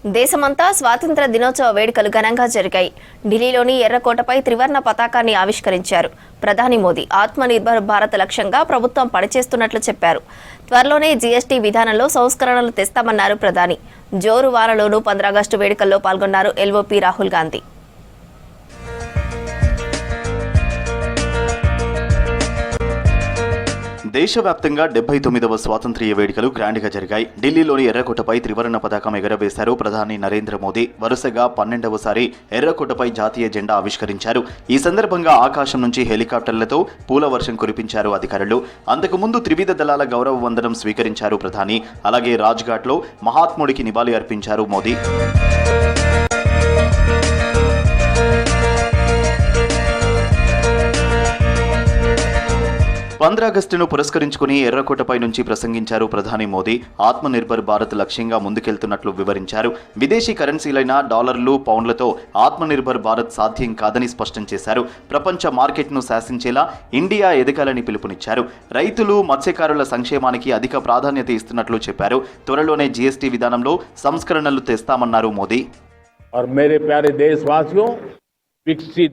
దేశమంతా స్వాతంత్ర దినోత్సవ వేడుకలు ఘనంగా జరిగాయి. ఢిల్లీలోని ఎర్రకోటపై త్రివర్ణ పతాకాన్ని ఆవిష్కరించారు. ప్రధాని మోదీ ఆత్మనిర్భర్ భారత్ లక్ష్యంగా ప్రభుత్వం పనిచేస్తున్నట్లు చెప్పారు. త్వరలోనే జీఎస్టీ విధానంలో సంస్కరణలు తెస్తామన్నారు ప్రధాని. జోరు వారలోనూ 15 ఆగస్టు వేడుకల్లో పాల్గొన్నారు ఎల్ఓపీ రాహుల్ గాంధీ. దేశవ్యాప్తంగా 79వ స్వాతంత్ర్య వేడుకలు గ్రాండ్గా జరిగాయి. ఢిల్లీలోని ఎర్రకోటపై త్రివర్ణ పతాకం ఎగరవేశారు ప్రధాని నరేంద్ర మోదీ. వరుసగా 12వసారి ఎర్రకోటపై జాతీయ జెండా ఆవిష్కరించారు. ఈ సందర్భంగా ఆకాశం నుంచి హెలికాప్టర్లతో పూల వర్షం కురిపించారు అధికారులు. అంతకుముందు త్రివిధ దళాల గౌరవ వందనం స్వీకరించారు ప్రధాని. అలాగే రాజ్ఘాట్లో మహాత్ముడికి నివాళి అర్పించారు మోదీ. 15 ఆగస్టును పురస్కరించుకుని ఎర్రకోటపై నుంచి ప్రసంగించారు ప్రధాని మోదీ. ఆత్మనిర్భర్ భారత్ లక్ష్యంగా ముందుకెళ్తున్నట్లు వివరించారు. విదేశీ కరెన్సీలైన డాలర్లు, పౌండ్లతో ఆత్మనిర్భర్ భారత్ సాధ్యం కాదని స్పష్టం చేశారు. ప్రపంచ మార్కెట్ను శాసించేలా ఇండియా ఎదగాలని పిలుపునిచ్చారు. రైతులు, మత్స్యకారుల సంక్షేమానికి అధిక ప్రాధాన్యత ఇస్తున్నట్లు చెప్పారు. త్వరలోనే జీఎస్టీ విధానంలో సంస్కరణలు తెస్తామన్నారు మోదీ. और मेरे प्यारे देशवासियों, विकसित